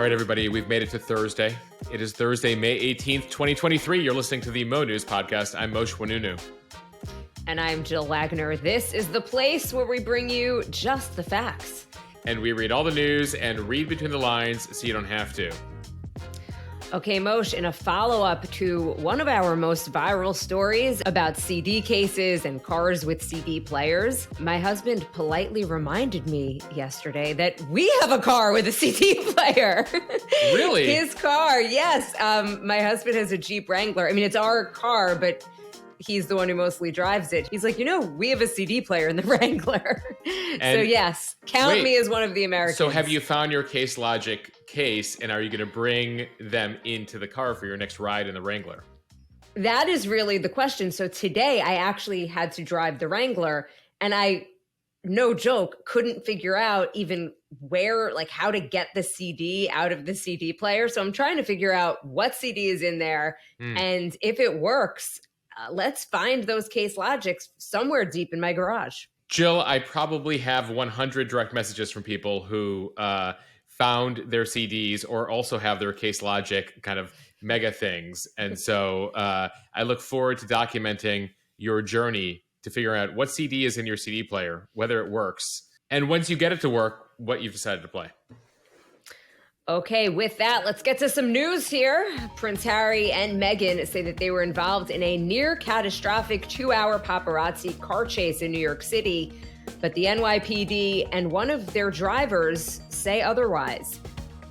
All right, everybody, we've made it to Thursday. It is Thursday, May 18th, 2023. You're listening to the Mo News Podcast. I'm Moshe Wanunu. And I'm Jill Wagner. This is the place where we bring you just the facts. And we read all the news and read between the lines so you don't have to. Okay, Moshe, in a follow-up to one of our most viral stories about CD cases and cars with CD players, my husband politely reminded me yesterday that we have a car with a CD player. Really? His car, yes. My husband has a Jeep Wrangler. I mean, it's our car, but he's the one who mostly drives it. He's like, we have a CD player in the Wrangler. So yes, count me as one of the Americans. So have you found your Case Logic case, and are you going to bring them into the car for your next ride in the Wrangler? That is really the question. So today I actually had to drive the Wrangler, and I, no joke, couldn't figure out even where, like how to get the CD out of the CD player. So I'm trying to figure out what CD is in there. And if it works, let's find those Case Logics somewhere deep in my garage. Jill, I probably have 100 direct messages from people who found their CDs or also have their Case Logic kind of mega things. And so I look forward to documenting your journey to figure out what CD is in your CD player, whether it works, and once you get it to work, what you've decided to play. Okay, with that, let's get to some news here. Prince Harry and Meghan say that they were involved in a near catastrophic 2-hour paparazzi car chase in New York City, but the NYPD and one of their drivers say otherwise.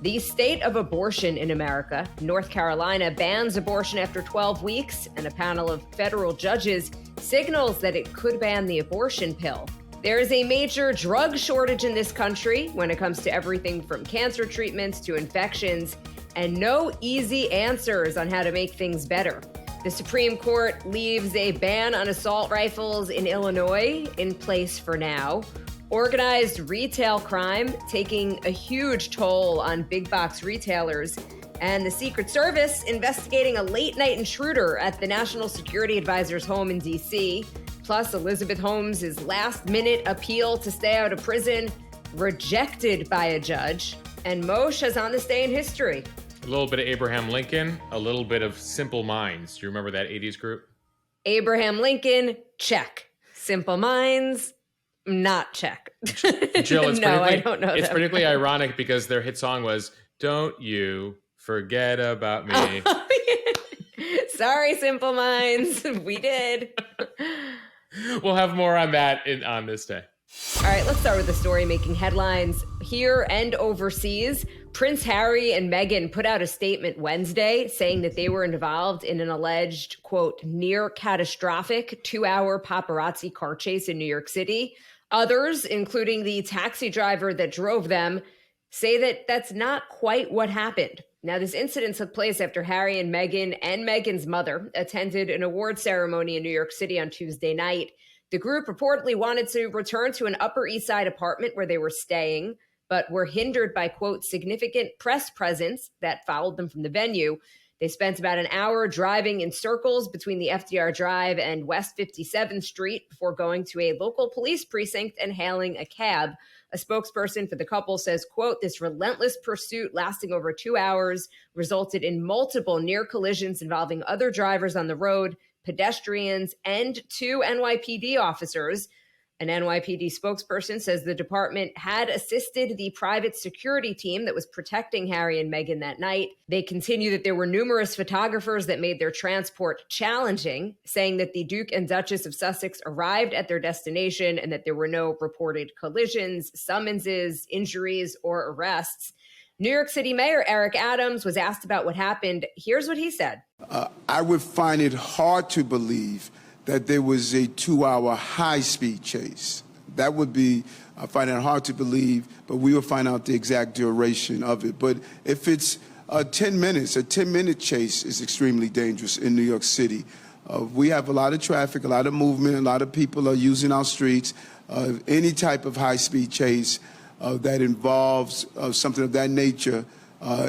The state of abortion in America, North Carolina, bans abortion after 12 weeks, and a panel of federal judges signals that it could ban the abortion pill. There is a major drug shortage in this country when it comes to everything from cancer treatments to infections, and no easy answers on how to make things better. The Supreme Court leaves a ban on assault rifles in Illinois in place for now. Organized retail crime taking a huge toll on big box retailers, and the Secret Service investigating a late-night intruder at the National Security Advisor's home in D.C., plus Elizabeth Holmes' last-minute appeal to stay out of prison, rejected by a judge, and Moshe has on this day in history. A little bit of Abraham Lincoln, a little bit of Simple Minds. Do you remember that 80s group? Abraham Lincoln, check. Simple Minds, not check. Jill, it's I don't know. It's particularly ironic because their hit song was "Don't You Forget About Me." Sorry, Simple Minds, we did. We'll have more on that on this day. All right, let's start with the story making headlines here and overseas. Prince Harry and Meghan put out a statement Wednesday saying that they were involved in an alleged, quote, near catastrophic 2-hour paparazzi car chase in New York City. Others, including the taxi driver that drove them, say that that's not quite what happened. Now, this incident took place after Harry and Meghan's mother attended an award ceremony in New York City on Tuesday night. The group reportedly wanted to return to an Upper East Side apartment where they were staying, but were hindered by, quote, significant press presence that followed them from the venue. They spent about an hour driving in circles between the FDR Drive and West 57th Street before going to a local police precinct and hailing a cab. A spokesperson for the couple says, quote, this relentless pursuit lasting over 2 hours resulted in multiple near collisions involving other drivers on the road, pedestrians, and 2 NYPD officers. An NYPD spokesperson says the department had assisted the private security team that was protecting Harry and Meghan that night. They continue that there were numerous photographers that made their transport challenging, saying that the Duke and Duchess of Sussex arrived at their destination and that there were no reported collisions, summonses, injuries, or arrests. New York City Mayor Eric Adams was asked about what happened. Here's what he said. I would find it hard to believe that there was a 2-hour high-speed chase. That would be, I find it hard to believe, but we will find out the exact duration of it. But if it's 10 minutes, a 10-minute chase is extremely dangerous in New York City. We have a lot of traffic, a lot of movement, a lot of people are using our streets. Any type of high-speed chase that involves something of that nature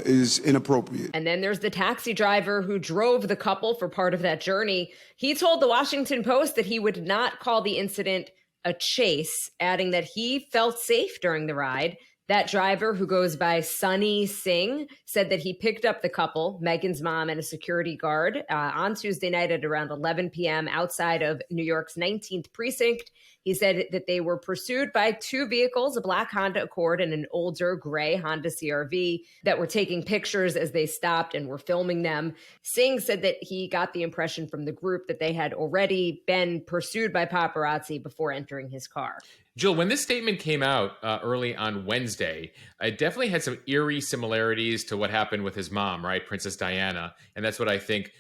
is inappropriate. And then there's the taxi driver who drove the couple for part of that journey. He told the Washington Post that he would not call the incident a chase, adding that he felt safe during the ride. That driver, who goes by Sunny Singh, said that he picked up the couple, Meghan's mom and a security guard, on Tuesday night at around 11 p.m. outside of New York's 19th precinct. He said that they were pursued by two vehicles, a black Honda Accord and an older gray Honda CRV, that were taking pictures as they stopped and were filming them. Singh said that he got the impression from the group that they had already been pursued by paparazzi before entering his car. Jill, when this statement came out early on Wednesday, it definitely had some eerie similarities to what happened with his mom, right? Princess Diana. And that's what I think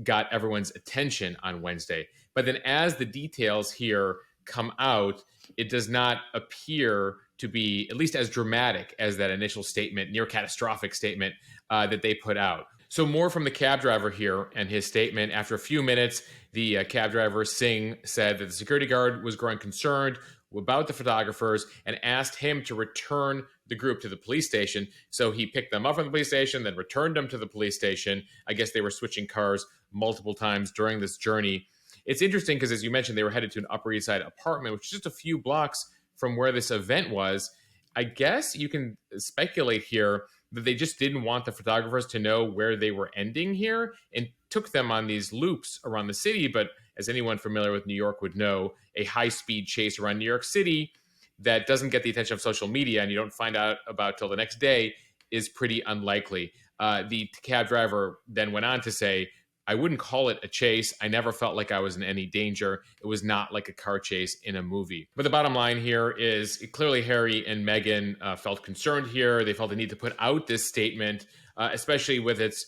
got everyone's attention on Wednesday. But then as the details here come out, it does not appear to be at least as dramatic as that initial statement, near catastrophic statement that they put out. So more from the cab driver here and his statement. After a few minutes, the cab driver, Singh, said that the security guard was growing concerned about the photographers and asked him to return the group to the police station. So he picked them up from the police station, then returned them to the police station. I guess they were switching cars multiple times during this journey. It's interesting because, as you mentioned, they were headed to an Upper East Side apartment, which is just a few blocks from where this event was. I guess you can speculate here that they just didn't want the photographers to know where they were ending here and took them on these loops around the city. But as anyone familiar with New York would know, a high-speed chase around New York City that doesn't get the attention of social media and you don't find out about till the next day is pretty unlikely. The cab driver then went on to say, I wouldn't call it a chase. I never felt like I was in any danger. It was not like a car chase in a movie. But the bottom line here is clearly Harry and Meghan felt concerned here. They felt the need to put out this statement, especially with its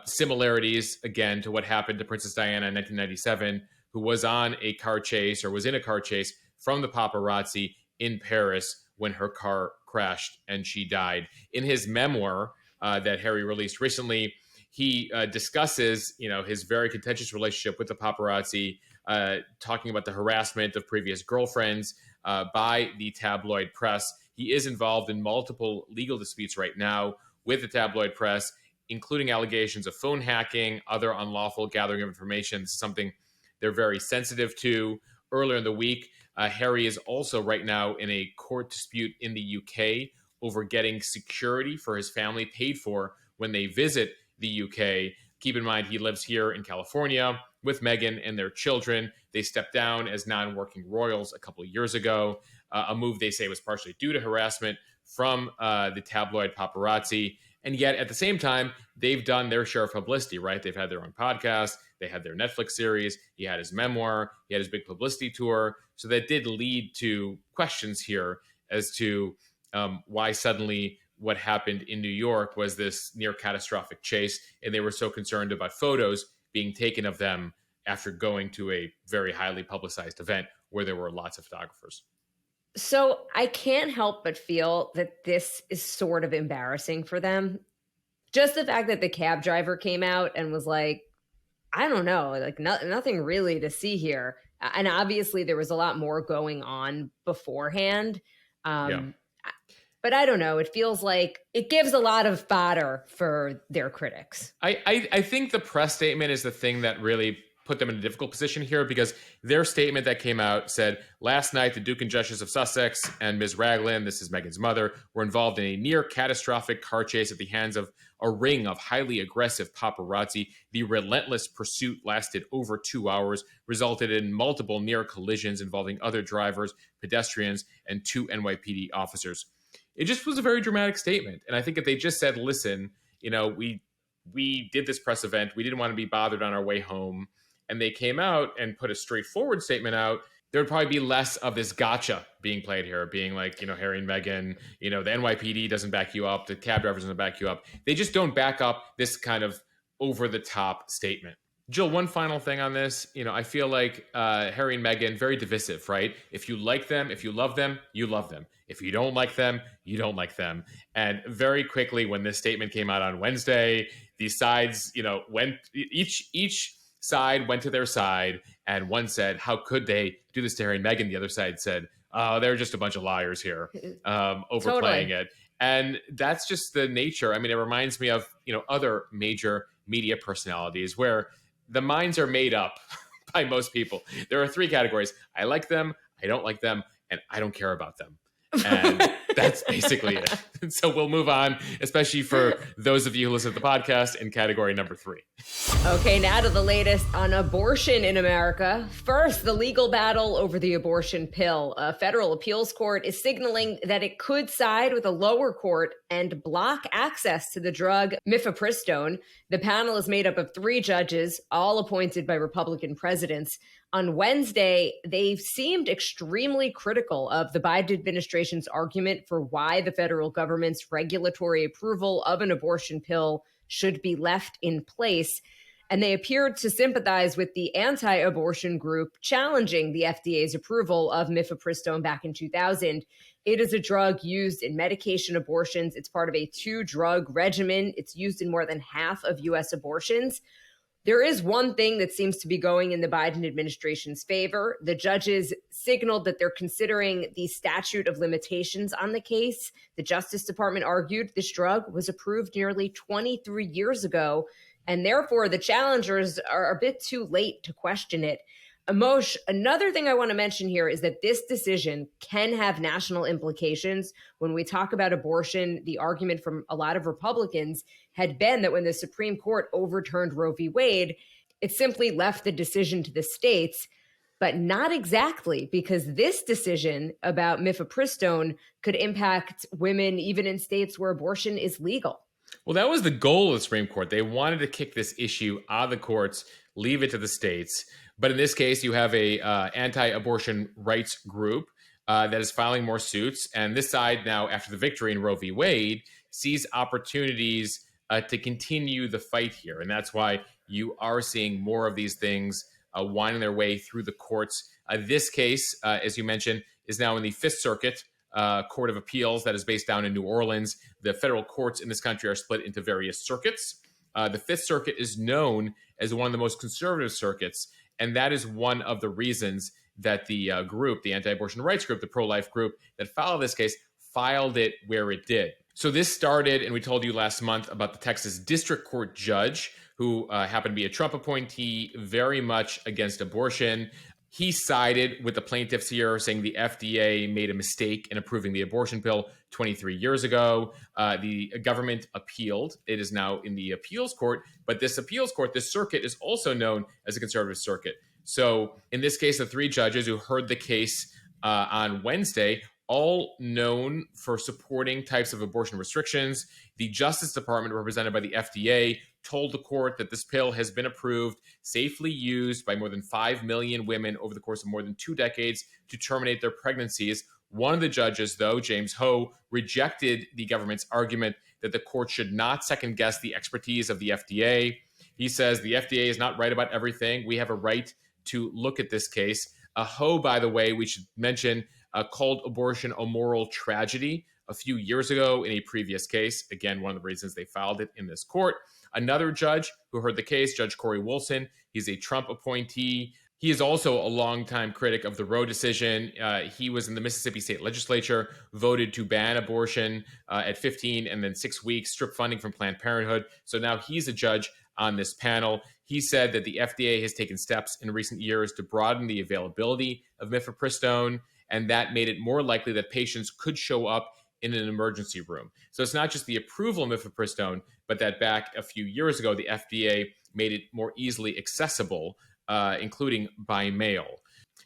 similarities, again, to what happened to Princess Diana in 1997, who was on a car chase or was in a car chase from the paparazzi in Paris when her car crashed and she died. In his memoir that Harry released recently, he discusses, his very contentious relationship with the paparazzi, talking about the harassment of previous girlfriends by the tabloid press. He is involved in multiple legal disputes right now with the tabloid press, including allegations of phone hacking, other unlawful gathering of information. This is something they're very sensitive to. Earlier in the week, Harry is also right now in a court dispute in the UK over getting security for his family paid for when they visit the UK. Keep in mind, he lives here in California with Meghan and their children. They stepped down as non-working royals a couple of years ago, a move they say was partially due to harassment from the tabloid paparazzi. And yet, at the same time, they've done their share of publicity, right? They've had their own podcast. They had their Netflix series. He had his memoir. He had his big publicity tour. So that did lead to questions here as to why suddenly what happened in New York was this near catastrophic chase. And they were so concerned about photos being taken of them after going to a very highly publicized event where there were lots of photographers. So I can't help but feel that this is sort of embarrassing for them. Just the fact that the cab driver came out and was like, I don't know, like nothing really to see here. And obviously there was a lot more going on beforehand. But I don't know. It feels like it gives a lot of fodder for their critics. I think the press statement is the thing that really put them in a difficult position here, because their statement that came out said, last night, the Duke and Duchess of Sussex and Ms. Raglan, this is Meghan's mother, were involved in a near catastrophic car chase at the hands of a ring of highly aggressive paparazzi. The relentless pursuit lasted over 2 hours, resulted in multiple near collisions involving other drivers, pedestrians, and 2 NYPD officers. It just was a very dramatic statement. And I think if they just said, listen, we did this press event, we didn't want to be bothered on our way home, and they came out and put a straightforward statement out, there would probably be less of this gotcha being played here, being like, Harry and Meghan, the NYPD doesn't back you up, the cab drivers doesn't back you up. They just don't back up this kind of over-the-top statement. Jill, one final thing on this. I feel like Harry and Meghan, very divisive, right? If you like them, if you love them, you love them. If you don't like them, you don't like them. And very quickly, when this statement came out on Wednesday, these sides, went each side went to their side, and one said, how could they do this to Harry and Meghan? The other side said, oh, they're just a bunch of liars here, overplaying it. And that's just the nature. I mean, it reminds me of, other major media personalities where the minds are made up by most people. There are 3 categories. I like them, I don't like them, and I don't care about them. And that's basically it. So we'll move on, especially for those of you who listen to the podcast, in category number 3. Okay, now to the latest on abortion in America. First, the legal battle over the abortion pill. A federal appeals court is signaling that it could side with a lower court and block access to the drug mifepristone. The panel is made up of 3 judges, all appointed by Republican presidents. On Wednesday, they seemed extremely critical of the Biden administration's argument for why the federal government's regulatory approval of an abortion pill should be left in place. And they appeared to sympathize with the anti-abortion group challenging the FDA's approval of mifepristone back in 2000. It is a drug used in medication abortions. It's part of a 2-drug regimen. It's used in more than half of U.S. abortions. There is one thing that seems to be going in the Biden administration's favor. The judges signaled that they're considering the statute of limitations on the case. The Justice Department argued this drug was approved nearly 23 years ago, and therefore the challengers are a bit too late to question it. Moshe, another thing I want to mention here is that this decision can have national implications. When we talk about abortion, the argument from a lot of Republicans had been that when the Supreme Court overturned Roe v. Wade, it simply left the decision to the states, but not exactly, because this decision about mifepristone could impact women even in states where abortion is legal. Well, that was the goal of the Supreme Court. They wanted to kick this issue out of the courts, leave it to the states. But in this case, you have a anti-abortion rights group that is filing more suits. And this side now, after the victory in Roe v. Wade, sees opportunities to continue the fight here. And that's why you are seeing more of these things winding their way through the courts. This case, as you mentioned, is now in the Fifth Circuit Court of Appeals that is based down in New Orleans. The federal courts in this country are split into various circuits. The Fifth Circuit is known as one of the most conservative circuits. And that is one of the reasons that the group, the anti-abortion rights group, the pro-life group that filed this case, filed it where it did. So this started, and we told you last month about the Texas District Court judge who happened to be a Trump appointee, very much against abortion. He sided with the plaintiffs here, saying the FDA made a mistake in approving the abortion pill 23 years ago. The government appealed. It is now in the appeals court, but this appeals court, this circuit, is also known as a conservative circuit. So in this case, the 3 judges who heard the case on Wednesday, all known for supporting types of abortion restrictions. The Justice Department, represented by the FDA, told the court that this pill has been approved, safely used by more than 5 million women over the course of more than 2 decades to terminate their pregnancies. One of the judges, though, James Ho, rejected the government's argument that the court should not second-guess the expertise of the FDA. He says the FDA is not right about everything. We have a right to look at this case. Ho, by the way, we should mention, called abortion a moral tragedy a few years ago in a previous case. Again, one of the reasons they filed it in this court. Another judge who heard the case, Judge Corey Wilson, he's a Trump appointee. He is also a longtime critic of the Roe decision. He was in the Mississippi State Legislature, voted to ban abortion at 15 and then 6 weeks, strip funding from Planned Parenthood. So now he's a judge on this panel. He said that the FDA has taken steps in recent years to broaden the availability of mifepristone, and that made it more likely that patients could show up in an emergency room. So it's not just the approval of mifepristone, but that back a few years ago, the FDA made it more easily accessible, including by mail.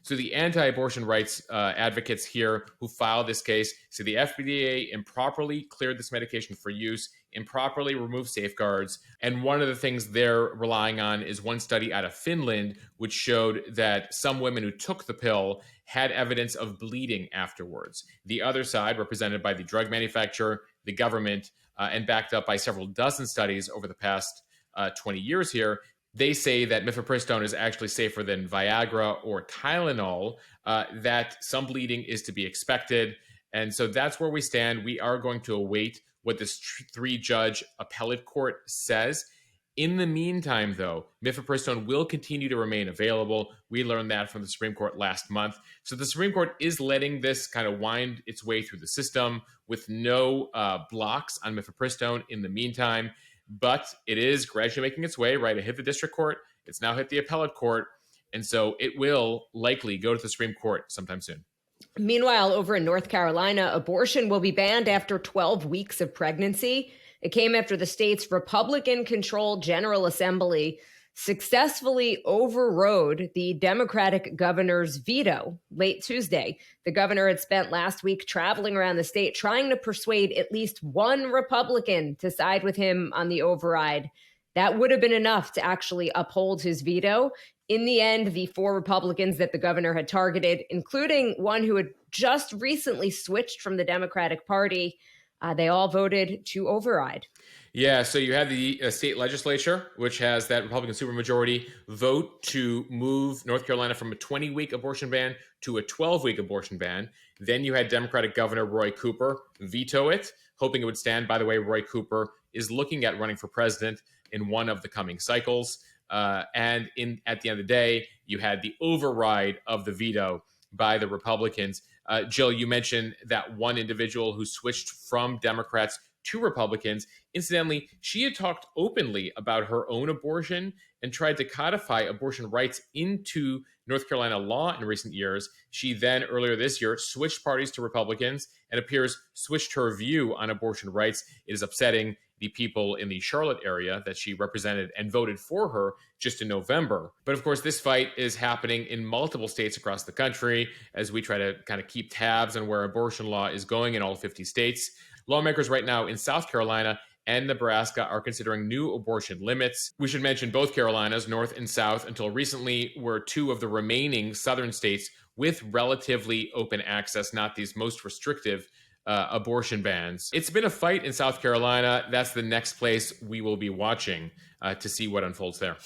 So the anti-abortion rights advocates here who filed this case say the FDA improperly cleared this medication for use, improperly removed safeguards. And one of the things they're relying on is one study out of Finland, which showed that some women who took the pill had evidence of bleeding afterwards. The other side, represented by the drug manufacturer, the government, and backed up by several dozen studies over the past 20 years here, they say that mifepristone is actually safer than Viagra or Tylenol, that some bleeding is to be expected. And so that's where we stand. We are going to await what this 3-judge appellate court says. In the meantime, though, mifepristone will continue to remain available. We learned that from the Supreme Court last month. So the Supreme Court is letting this kind of wind its way through the system with no blocks on mifepristone in the meantime. But it is gradually making its way, right? It hit the district court. It's now hit the appellate court. And so it will likely go to the Supreme Court sometime soon. Meanwhile, over in North Carolina, abortion will be banned after 12 weeks of pregnancy. It came after the state's Republican-controlled General Assembly successfully overrode the Democratic governor's veto late Tuesday. The governor had spent last week traveling around the state trying to persuade at least one Republican to side with him on the override. That would have been enough to actually uphold his veto. In the end, the 4 Republicans that the governor had targeted, including one who had just recently switched from the Democratic Party, they all voted to override. Yeah, so you have the state legislature, which has that Republican supermajority vote to move North Carolina from a 20-week abortion ban to a 12-week abortion ban. Then you had Democratic Governor Roy Cooper veto it, hoping it would stand. By the way, Roy Cooper is looking at running for president in one of the coming cycles. At the end of the day, you had the override of the veto by the Republicans. Jill, you mentioned that one individual who switched from Democrats to Republicans. Incidentally, she had talked openly about her own abortion and tried to codify abortion rights into North Carolina law in recent years. She then, earlier this year, switched parties to Republicans and appears switched her view on abortion rights. It is upsetting the people in the Charlotte area that she represented and voted for her just in November. But of course, this fight is happening in multiple states across the country as we try to kind of keep tabs on where abortion law is going in all 50 states. Lawmakers right now in South Carolina and Nebraska are considering new abortion limits. We should mention both Carolinas, North and South, until recently were 2 of the remaining southern states with relatively open access, not these most restrictive abortion bans. It's been a fight in South Carolina. That's the next place we will be watching to see what unfolds there.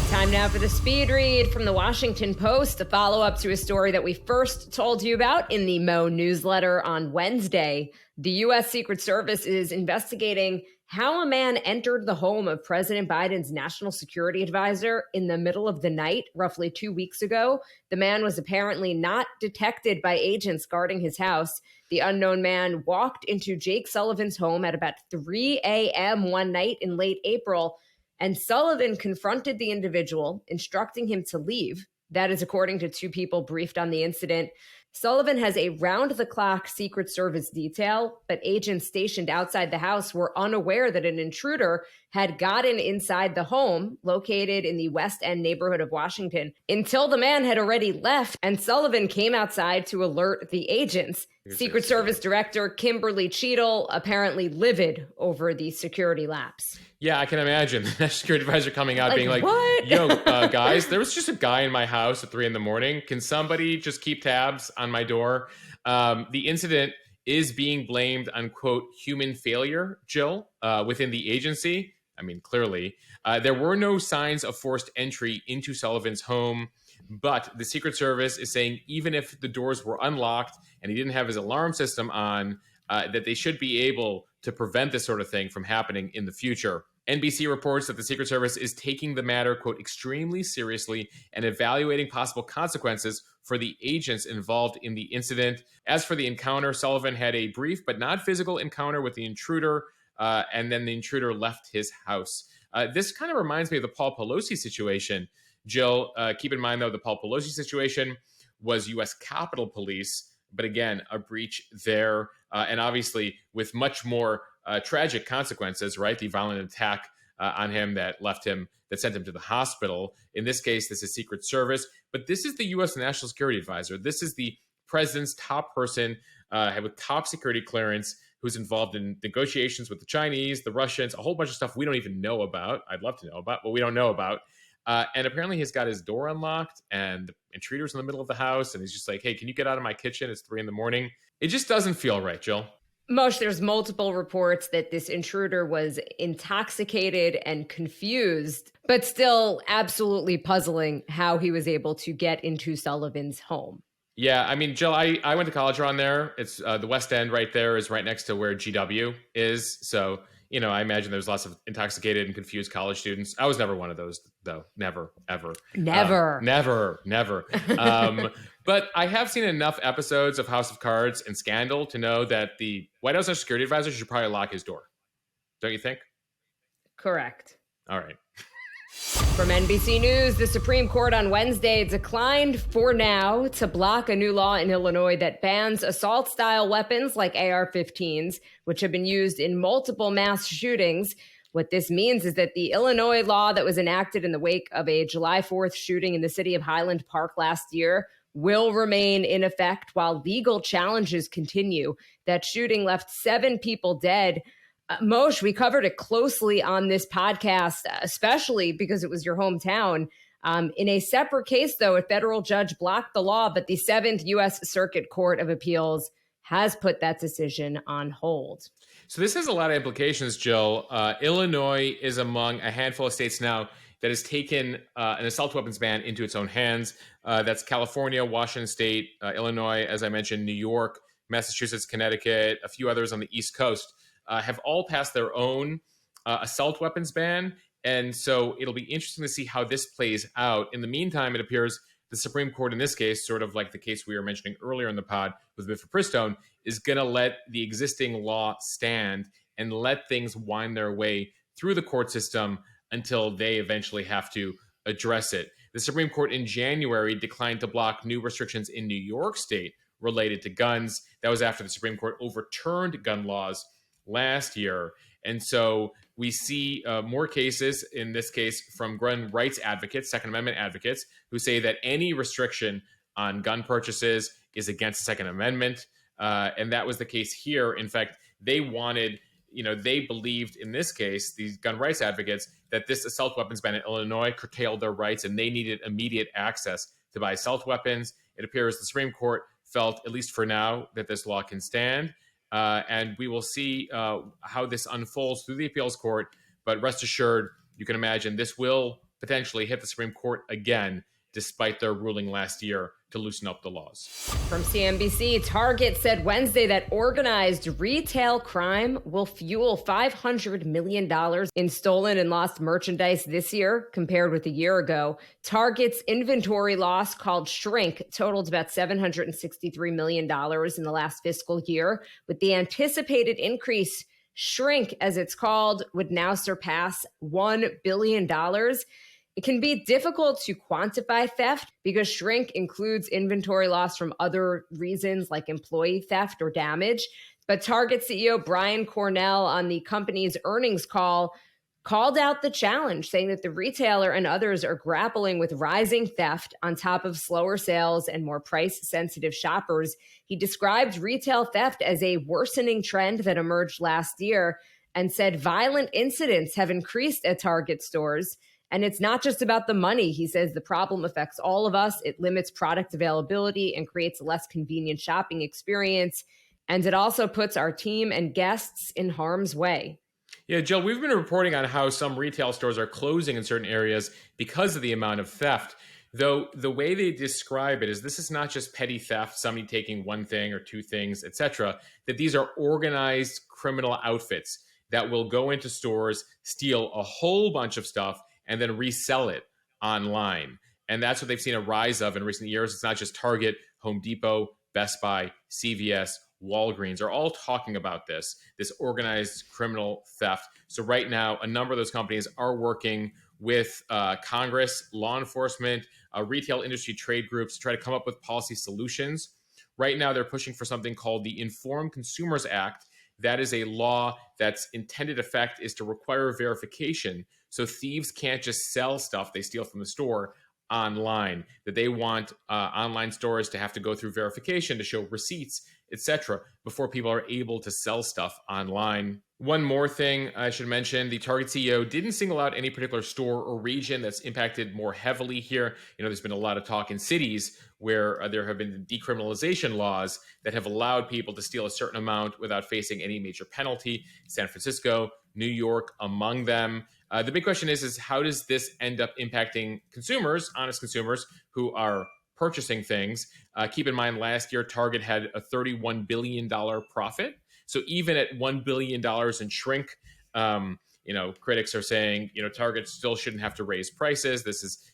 Time now for the speed read from the Washington Post, a follow-up to a story that we first told you about in the Mo newsletter on Wednesday. The U.S. Secret Service is investigating how a man entered the home of President Biden's national security advisor in the middle of the night, roughly 2 weeks ago. The man was apparently not detected by agents guarding his house. The unknown man walked into Jake Sullivan's home at about 3 a.m. one night in late April, and Sullivan confronted the individual, instructing him to leave. That is according to 2 people briefed on the incident. Sullivan has a round-the-clock Secret Service detail, but agents stationed outside the house were unaware that an intruder had gotten inside the home located in the West End neighborhood of Washington until the man had already left, and Sullivan came outside to alert the agents. Secret Service Director Kimberly Cheadle apparently livid over the security lapse. Yeah, I can imagine the national security advisor coming out being like, what? yo, guys, there was just a guy in my house at 3 a.m. Can somebody just keep tabs on my door? The incident is being blamed on, quote, human failure, Jill, within the agency. I mean, clearly. There were no signs of forced entry into Sullivan's home, but the Secret Service is saying even if the doors were unlocked and he didn't have his alarm system on, that they should be able to prevent this sort of thing from happening in the future. NBC reports that the Secret Service is taking the matter, quote, extremely seriously and evaluating possible consequences for the agents involved in the incident. As for the encounter, Sullivan had a brief but not physical encounter with the intruder, and then the intruder left his house. This kind of reminds me of the Paul Pelosi situation. Jill, keep in mind, though, the Paul Pelosi situation was U.S. Capitol Police, but again, a breach there, and obviously with much more tragic consequences, right? The violent attack on him that sent him to the hospital. In this case, this is Secret Service, but this is the U.S. National Security Advisor. This is the president's top person with top security clearance who's involved in negotiations with the Chinese, the Russians, a whole bunch of stuff we don't even know about. I'd love to know about, but we don't know about. And apparently he's got his door unlocked and the intruder's in the middle of the house. And he's just like, hey, can you get out of my kitchen? It's 3 a.m. It just doesn't feel right, Jill. Moshe, there's multiple reports that this intruder was intoxicated and confused, but still absolutely puzzling how he was able to get into Sullivan's home. Yeah, I mean, Jill, I went to college around there. It's the West End right there is right next to where GW is. So, you know, I imagine there's lots of intoxicated and confused college students. I was never one of those, though. Never, ever. Never. But I have seen enough episodes of House of Cards and Scandal to know that the White House National Security Advisor should probably lock his door. Don't you think? Correct. All right. From NBC News, the Supreme Court on Wednesday declined for now to block a new law in Illinois that bans assault-style weapons like AR-15s, which have been used in multiple mass shootings. What this means is that the Illinois law that was enacted in the wake of a July 4th shooting in the city of Highland Park last year will remain in effect while legal challenges continue. That shooting left 7 people dead. Moshe, we covered it closely on this podcast, especially because it was your hometown. In a separate case, though, a federal judge blocked the law, but the 7th U.S. Circuit Court of Appeals has put that decision on hold. So this has a lot of implications, Jill. Illinois is among a handful of states now that has taken an assault weapons ban into its own hands. That's California, Washington State, Illinois, as I mentioned, New York, Massachusetts, Connecticut, a few others on the East Coast. Have all passed their own assault weapons ban. And so it'll be interesting to see how this plays out. In the meantime, it appears the Supreme Court in this case, sort of like the case we were mentioning earlier in the pod with mifepristone, is going to let the existing law stand and let things wind their way through the court system until they eventually have to address it. The Supreme Court in January declined to block new restrictions in New York State related to guns. That was after the Supreme Court overturned gun laws last year. And so we see more cases, in this case, from gun rights advocates, Second Amendment advocates, who say that any restriction on gun purchases is against the Second Amendment. And that was the case here. In fact, they wanted, they believed in this case, these gun rights advocates, that this assault weapons ban in Illinois curtailed their rights and they needed immediate access to buy assault weapons. It appears the Supreme Court felt, at least for now, that this law can stand. And we will see how this unfolds through the appeals court. But rest assured, you can imagine this will potentially hit the Supreme Court again, despite their ruling last year to loosen up the laws. From CNBC, Target said Wednesday that organized retail crime will fuel $500 million in stolen and lost merchandise this year compared with a year ago. Target's inventory loss, called shrink, totaled about $763 million in the last fiscal year. With the anticipated increase, shrink, as it's called, would now surpass $1 billion. It can be difficult to quantify theft because shrink includes inventory loss from other reasons like employee theft or damage. But Target CEO Brian Cornell on the company's earnings call called out the challenge, saying that the retailer and others are grappling with rising theft on top of slower sales and more price-sensitive shoppers. He described retail theft as a worsening trend that emerged last year and said violent incidents have increased at Target stores. And it's not just about the money. He says the problem affects all of us. It limits product availability and creates a less convenient shopping experience. And it also puts our team and guests in harm's way. Yeah, Jill, we've been reporting on how some retail stores are closing in certain areas because of the amount of theft. Though the way they describe it is this is not just petty theft, somebody taking one thing or two things, etc., that these are organized criminal outfits that will go into stores, steal a whole bunch of stuff, and then resell it online. And that's what they've seen a rise of in recent years. It's not just Target, Home Depot, Best Buy, CVS, Walgreens are all talking about this organized criminal theft. So right now, a number of those companies are working with Congress, law enforcement, retail industry trade groups to try to come up with policy solutions. Right now, they're pushing for something called the Informed Consumers Act. That is a law that's intended effect is to require verification. So thieves can't just sell stuff they steal from the store online, that they want online stores to have to go through verification to show receipts, etc., before people are able to sell stuff online. One more thing I should mention, the Target CEO didn't single out any particular store or region that's impacted more heavily here. There's been a lot of talk in cities where there have been decriminalization laws that have allowed people to steal a certain amount without facing any major penalty. San Francisco, New York, among them. The big question is how does this end up impacting consumers, honest consumers, who are purchasing things? Keep in mind, last year, Target had a $31 billion profit. So even at $1 billion in shrink, critics are saying, Target still shouldn't have to raise prices. This is,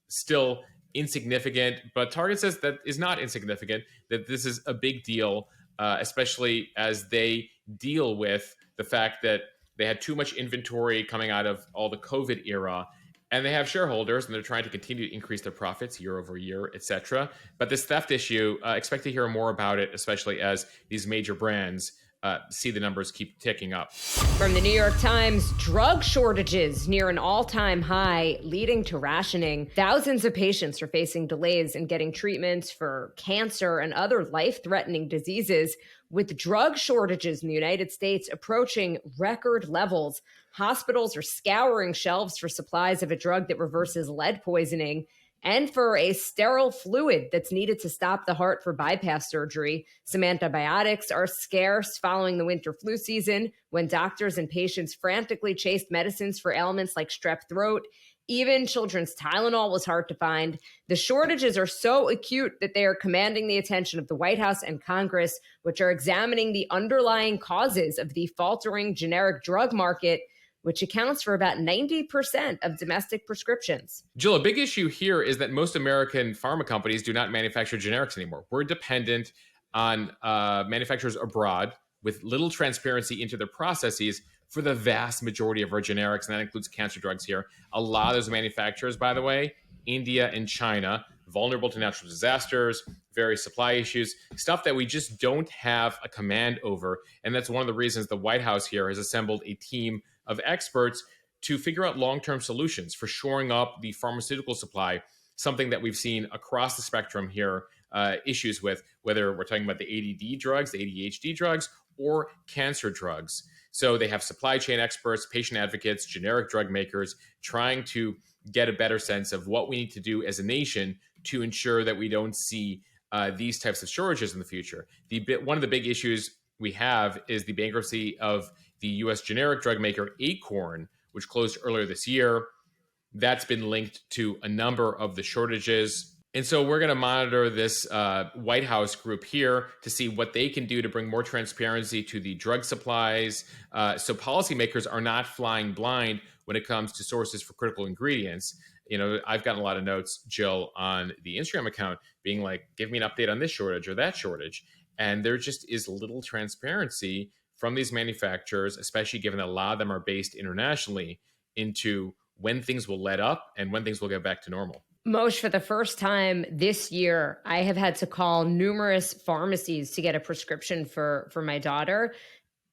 still insignificant. But Target says that is not insignificant, that this is a big deal, especially as they deal with the fact that they had too much inventory coming out of all the COVID era. and they have shareholders, and they're trying to continue to increase their profits year over year, et cetera. But this theft issue, expect to hear more about it, especially as these major brands see the numbers keep ticking up. From the New York Times, drug shortages near an all-time high, leading to rationing. Thousands of patients are facing delays in getting treatments for cancer and other life-threatening diseases, with drug shortages in the United States approaching record levels. Hospitals are scouring shelves for supplies of a drug that reverses lead poisoning and for a sterile fluid that's needed to stop the heart for bypass surgery. Some antibiotics are scarce following the winter flu season, when doctors and patients frantically chased medicines for ailments like strep throat. Even children's Tylenol was hard to find. The shortages are so acute that they are commanding the attention of the White House and Congress, which are examining the underlying causes of the faltering generic drug market, which accounts for about 90% of domestic prescriptions. Jill, a big issue here is that most American pharma companies do not manufacture generics anymore. We're dependent on manufacturers abroad with little transparency into their processes for the vast majority of our generics, and that includes cancer drugs here. A lot of those manufacturers, by the way, India and China, vulnerable to natural disasters, various supply issues, stuff that we just don't have a command over. And that's one of the reasons the White House here has assembled a team of experts to figure out long-term solutions for shoring up the pharmaceutical supply, something that we've seen across the spectrum here, issues with, whether we're talking about the ADD drugs, the ADHD drugs, or cancer drugs. So they have supply chain experts, patient advocates, generic drug makers, trying to get a better sense of what we need to do as a nation to ensure that we don't see these types of shortages in the future. One of the big issues we have is the bankruptcy of the U.S. generic drug maker Acorn, which closed earlier this year. That's been linked to a number of the shortages. And so we're going to monitor this White House group here to see what they can do to bring more transparency to the drug supplies, so policymakers are not flying blind when it comes to sources for critical ingredients. You know, I've gotten a lot of notes, Jill, on the Instagram account being like, give me an update on this shortage or that shortage. And there just is little transparency from these manufacturers, especially given that a lot of them are based internationally, into when things will let up and when things will get back to normal. Moshe, for the first time this year, I have had to call numerous pharmacies to get a prescription for my daughter.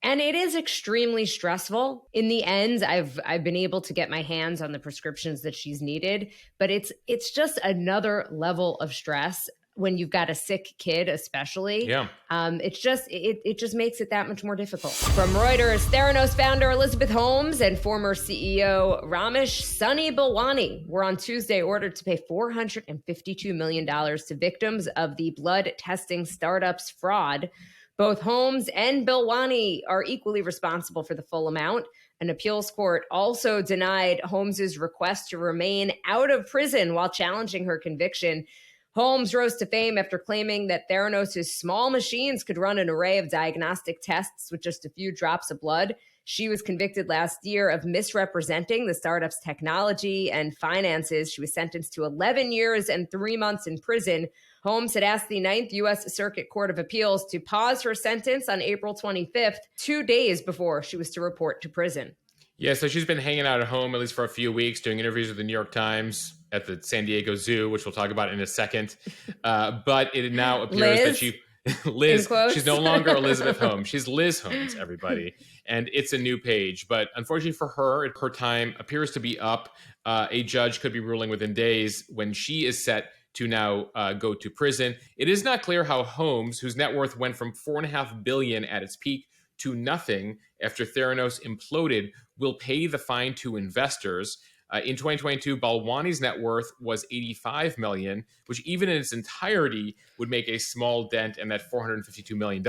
And it is extremely stressful. In the end, I've been able to get my hands on the prescriptions that she's needed, but it's just another level of stress when you've got a sick kid, especially. Yeah. It just makes it that much more difficult. From Reuters, Theranos founder Elizabeth Holmes and former CEO Ramesh Sunny Balwani were on Tuesday ordered to pay $452 million to victims of the blood testing startup's fraud. Both Holmes and Balwani are equally responsible for the full amount. An appeals court also denied Holmes's request to remain out of prison while challenging her conviction. Holmes rose to fame after claiming that Theranos' small machines could run an array of diagnostic tests with just a few drops of blood. She was convicted last year of misrepresenting the startup's technology and finances. She was sentenced to 11 years and 3 months in prison. Holmes had asked the 9th U.S. Circuit Court of Appeals to pause her sentence on April 25th, 2 days before she was to report to prison. Yeah, so she's been hanging out at home at least for a few weeks, doing interviews with the New York Times, at the San Diego Zoo, which we'll talk about in a second. But it now appears that she... Liz, she's no longer Elizabeth Holmes. She's Liz Holmes, everybody. And it's a new page. But unfortunately for her, her time appears to be up. A judge could be ruling within days when she is set to now go to prison. It is not clear how Holmes, whose net worth went from $4.5 billion at its peak to nothing after Theranos imploded, will pay the fine to investors. In 2022, Balwani's net worth was $85 million, which even in its entirety would make a small dent in that $452 million.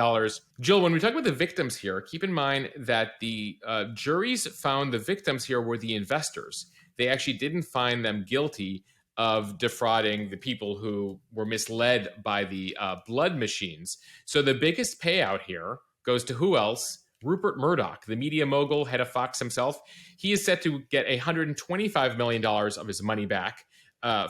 Jill, when we talk about the victims here, keep in mind that the juries found the victims here were the investors. They actually didn't find them guilty of defrauding the people who were misled by the blood machines. So the biggest payout here goes to who else? Rupert Murdoch, the media mogul, head of Fox himself. He is set to get $125 million of his money back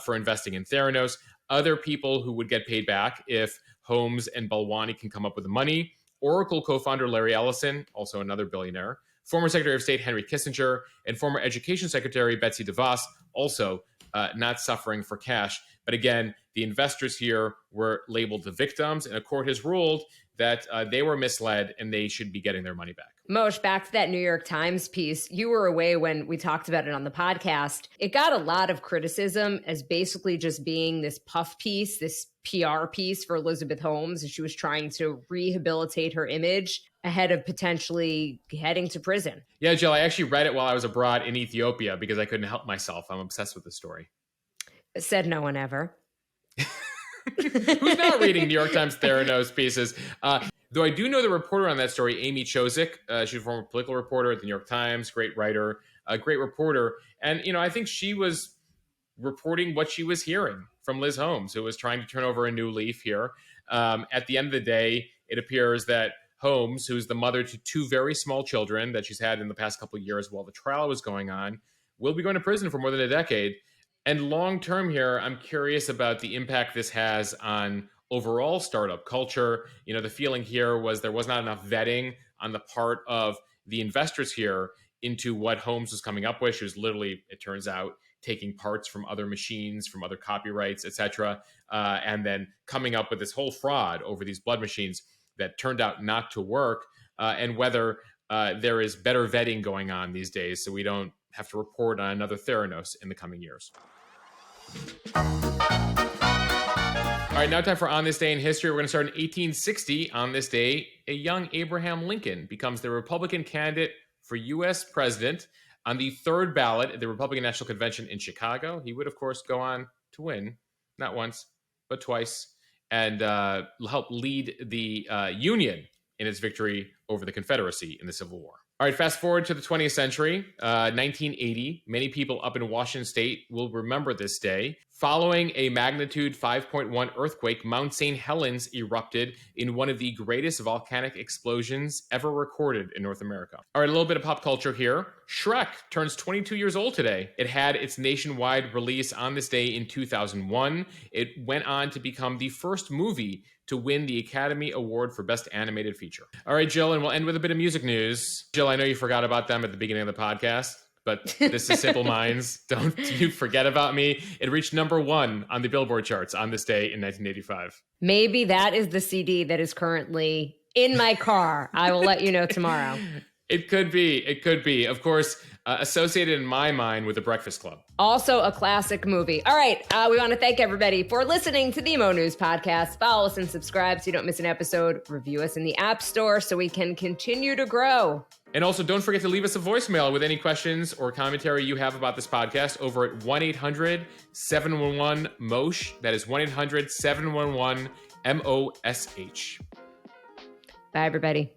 for investing in Theranos. Other people who would get paid back if Holmes and Balwani can come up with the money: Oracle co-founder Larry Ellison, also another billionaire, former Secretary of State Henry Kissinger, and former Education Secretary Betsy DeVos, also not suffering for cash. But again, the investors here were labeled the victims, and a court has ruled that they were misled and they should be getting their money back. Moshe, back to that New York Times piece. You were away when we talked about it on the podcast. It got a lot of criticism as basically just being this puff piece, this PR piece for Elizabeth Holmes, and she was trying to rehabilitate her image ahead of potentially heading to prison. Yeah, Jill, I actually read it while I was abroad in Ethiopia because I couldn't help myself. I'm obsessed with the story. Said no one ever. Who's not reading New York Times Theranos pieces? Though I do know the reporter on that story, Amy Chozick. She's a former political reporter at the New York Times, great writer, a great reporter. And, I think she was reporting what she was hearing from Liz Holmes, who was trying to turn over a new leaf here. At the end of the day, it appears that Holmes, who's the mother to two very small children that she's had in the past couple of years while the trial was going on, will be going to prison for more than a decade. And long term here, I'm curious about the impact this has on overall startup culture. The feeling here was there was not enough vetting on the part of the investors here into what Holmes was coming up with. She was literally, it turns out, taking parts from other machines, from other copyrights, etc., and then coming up with this whole fraud over these blood machines that turned out not to work, and whether there is better vetting going on these days so we don't have to report on another Theranos in the coming years. All right, now time for On This Day in History. We're going to start in 1860. On this day, a young Abraham Lincoln becomes the Republican candidate for U.S. president on the third ballot at the Republican National Convention in Chicago. He would, of course, go on to win, not once, but twice, and help lead the Union in its victory over the Confederacy in the Civil War. All right, fast forward to the 20th century, 1980. Many people up in Washington state will remember this day. Following a magnitude 5.1 earthquake, Mount St. Helens erupted in one of the greatest volcanic explosions ever recorded in North America. All right, a little bit of pop culture here. Shrek turns 22 years old today. It had its nationwide release on this day in 2001. It went on to become the first movie to win the Academy Award for Best Animated Feature. All right, Jill, and we'll end with a bit of music news. Jill, I know you forgot about them at the beginning of the podcast, but this is Simple Minds. Don't you forget about me. It reached #1 on the Billboard charts on this day in 1985. Maybe that is the CD that is currently in my car. I will let you know tomorrow. It could be. It could be. Of course, associated in my mind with The Breakfast Club. Also a classic movie. All right. We want to thank everybody for listening to the Emo News Podcast. Follow us and subscribe so you don't miss an episode. Review us in the App Store so we can continue to grow. And also, don't forget to leave us a voicemail with any questions or commentary you have about this podcast over at 1-800-711-MOSH. That is 1-800-711-MOSH. Bye, everybody.